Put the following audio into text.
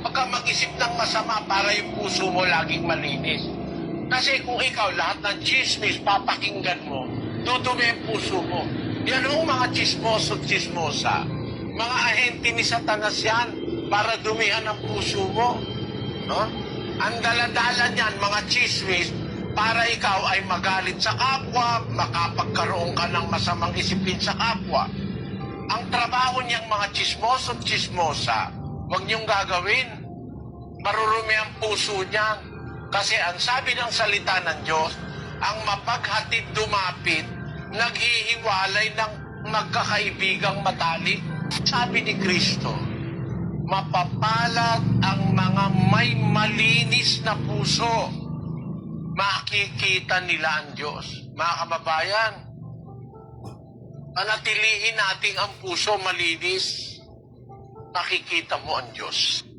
Huwag kang mag-isip ng masama para yung puso mo laging malinis. Kasi kung ikaw lahat ng chismis papakinggan mo, dudumi ang puso mo. Yan ang mga chismoso-chismosa. Mga ahente ni Satanas yan para dumihan ang puso mo. No? Ang daladala niyan, mga chismis, para ikaw ay magalit sa kapwa, makapagkaroon ka ng masamang isipin sa kapwa. Ang trabaho niyang mga chismoso-chismosa, huwag niyong gagawin. Marurumi ang puso niya. Kasi ang sabi ng salita ng Diyos, ang mapaghatid dumapit, naghihiwalay ng magkakaibigang matalik. Sabi ni Kristo, mapapalad ang mga may malinis na puso. Makikita nila ang Diyos. Mga kababayan, panatilihin natin ang puso malinis, makikita mo ang Diyos.